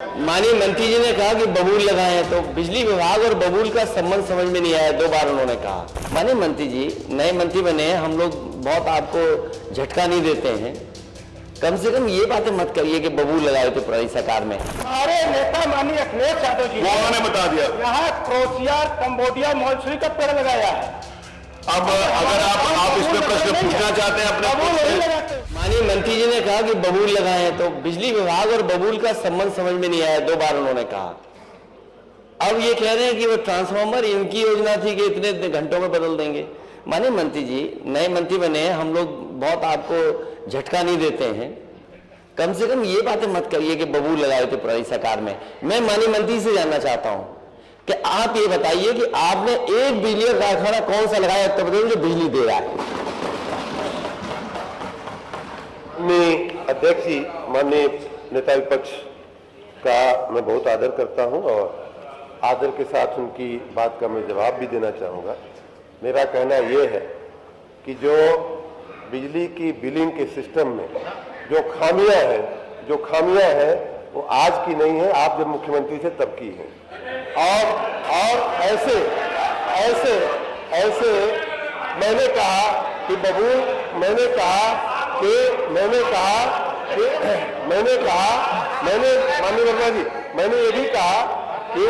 माननीय मंत्री जी ने कहा कि बबूल लगाए हैं, तो बिजली विभाग और बबूल का संबंध समझ में नहीं आया। 2 बार उन्होंने कहा। माननीय मंत्री जी, नए मंत्री बने हैं, हम लोग बहुत आपको झटका नहीं देते हैं, कम से कम ये बातें मत करिए कि बबूल लगाए थे पुरानी सरकार में। हमारे नेता माननीय अखिलेश यादव जी उन्होंने बता दिया यहाँ क्रोशिया, कंबोडिया, मॉन्सूरी का पेड़ लगाया है। अब अगर आप इसमें प्रश्न पूछना चाहते हैं अपने, माननीय मंत्री जी ने कहा कि बबूल लगाए हैं, तो बिजली विभाग और बबूल का संबंध समझ में नहीं आया। 2 बार उन्होंने कहा। अब ये कह रहे हैं कि वो ट्रांसफार्मर इनकी योजना थी कि इतने घंटों में बदल देंगे। माननीय मंत्री जी, नए मंत्री बने हैं, हम लोग बहुत आपको झटका नहीं देते हैं, कम से कम ये बातें मत करिए कि बबूल लगाए थे पुरानी सरकार में। मैं माननीय मंत्री से जानना चाहता हूं कि आप ये बताइए कि आपने एक बिजली कारखाना कौन सा लगाया उत्तर प्रदेश में जो बिजली दे रहा है? अध्यक्ष जी, माननीय नेता विपक्ष का मैं बहुत आदर करता हूं और आदर के साथ उनकी बात का मैं जवाब भी देना चाहूँगा। मेरा कहना यह है कि जो बिजली की बिलिंग के सिस्टम में जो खामियां हैं वो आज की नहीं है, आप जब मुख्यमंत्री से तब की हैं। और ऐसे मैंने कहा कि माननीय वर्मा जी, मैंने ये भी कहा कि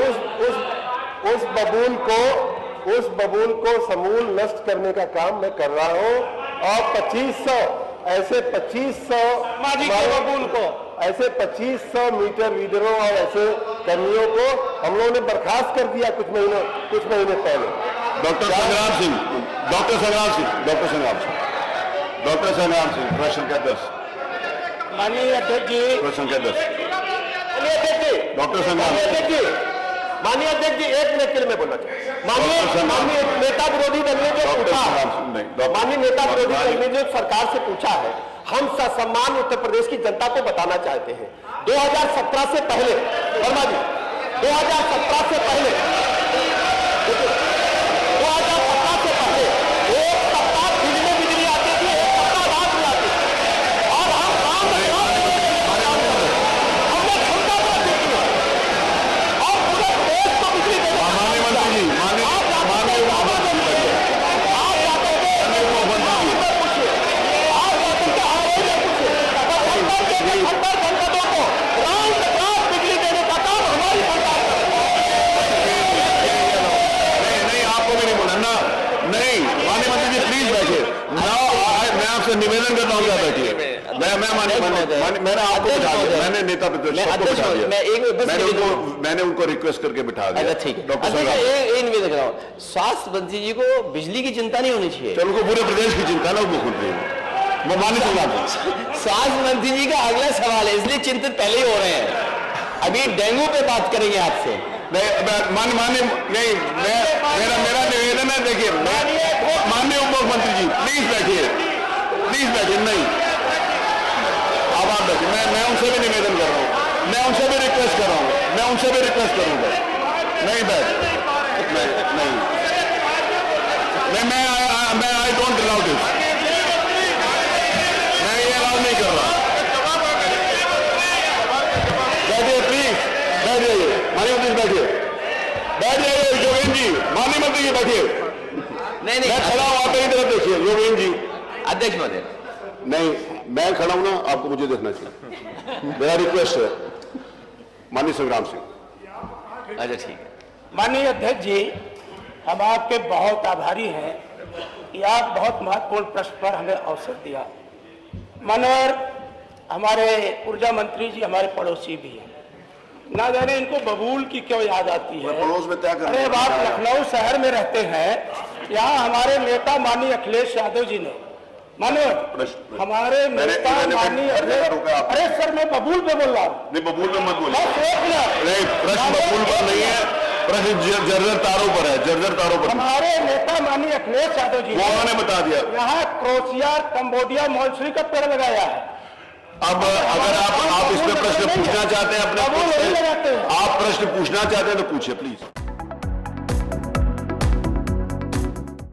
उस बबूल को समूल नष्ट करने का काम मैं कर रहा हूं और 2500 मीटर रीडरों और ऐसे कर्मियों को हम लोगों ने बर्खास्त कर दिया कुछ महीने पहले। डॉक्टर संग्राम सिंह, प्रश्न का 10। माननीय अध्यक्ष जी, प्रश्न का 10। डॉक्टर माननीय अध्यक्ष जी, 1 मिनट के लिए मैं बोलना चाहूँ। माननीय नेता विरोधी दल ने जो पूछा, माननीय नेता विरोधी दल ने जो सरकार से पूछा है, हम ससम्मान उत्तर प्रदेश की जनता को बताना चाहते हैं। 2017 से पहले, वर्मा जी, 2017 से पहले एक सप्ताह दिन में बिजली आती थी, एक सप्ताह रात में आती थी, और हम हमने क्षमता पर देखी है और पूरे देश को बिजली देने बिजली देने का काम हमारी सरकार कर रही है। नहीं, आपको भी नहीं बोला ना। नहीं, माननीय मंत्री जी प्लीज बैठिए। मैं आपसे निवेदन करता हूँ, क्या बैठिए। मैंने आपको बिठा दिया, मैंने नेता प्रतिपक्ष को बिठा दिया, मैंने उनको रिक्वेस्ट करके बिठा दिया। ठीक है, निवेदन कर रहा हूँ, स्वास्थ्य मंत्री जी को बिजली की चिंता नहीं होनी चाहिए। चलो, उनको पूरे प्रदेश की चिंता ना, मुख्यमंत्री स्वास्थ्य मंत्री जी का अगला सवाल है, इसलिए चिंतित पहले ही हो रहे हैं। अभी डेंगू पे बात करेंगे आपसे। मेरा निवेदन है, देखिए, माननीय उप मुख्यमंत्री जी प्लीज बैठिए। नहीं, अब आप बैठिए। मैं उनसे भी निवेदन कर रहा हूँ, मैं उनसे भी रिक्वेस्ट कर रहा हूँ, नहीं बैठ, मैं आई डोंट अलाउ दिस, मैं ये अलाउ नहीं कर रहा। बैठिए प्लीज, बैठ जाइए, माननीय मंत्री बैठ जाइए। योगेंद्र जी, माननीय मंत्री जी बैठिए। नहीं, मैं खड़ा हूँ, आप मेरी तरफ देखिए। योगेंद्र जी, अध्यक्ष महोदय। नहीं, मैं खड़ा हूं ना, आपको मुझे देखना चाहिए। मेरा रिक्वेस्ट है, माननीय संग्राम सिंह। अच्छा, ठीक है। माननीय अध्यक्ष जी, हम आपके बहुत आभारी हैं कि आप बहुत महत्वपूर्ण प्रश्न पर हमें अवसर दिया। मनोहर हमारे ऊर्जा मंत्री जी हमारे पड़ोसी भी हैं, ना जाने इनको बबूल की क्यों याद आती है। पड़ोस में क्या कर अरे आप लखनऊ शहर में रहते हैं, यहाँ हमारे नेता माननीय अखिलेश यादव जी ने, मनोहर हमारे नेता माननीय, अरे सर मैं बबूल पे बोल रहा हूँ। नहीं, बबूल पे मत बोलिए। नहीं, प्रश्न बबूल पर नहीं है, प्रश्न जर्जर तारों पर है, हमारे नेता माननीय अखिलेश यादव जी उन्होंने बता दिया यहाँ क्रोशिया, कंबोडिया, मॉन्सूरी का पेड़ लगाया है। अब अगर आप इसमें प्रश्न पूछना चाहते हैं, आप प्रश्न पूछना चाहते हैं तो पूछिए प्लीज।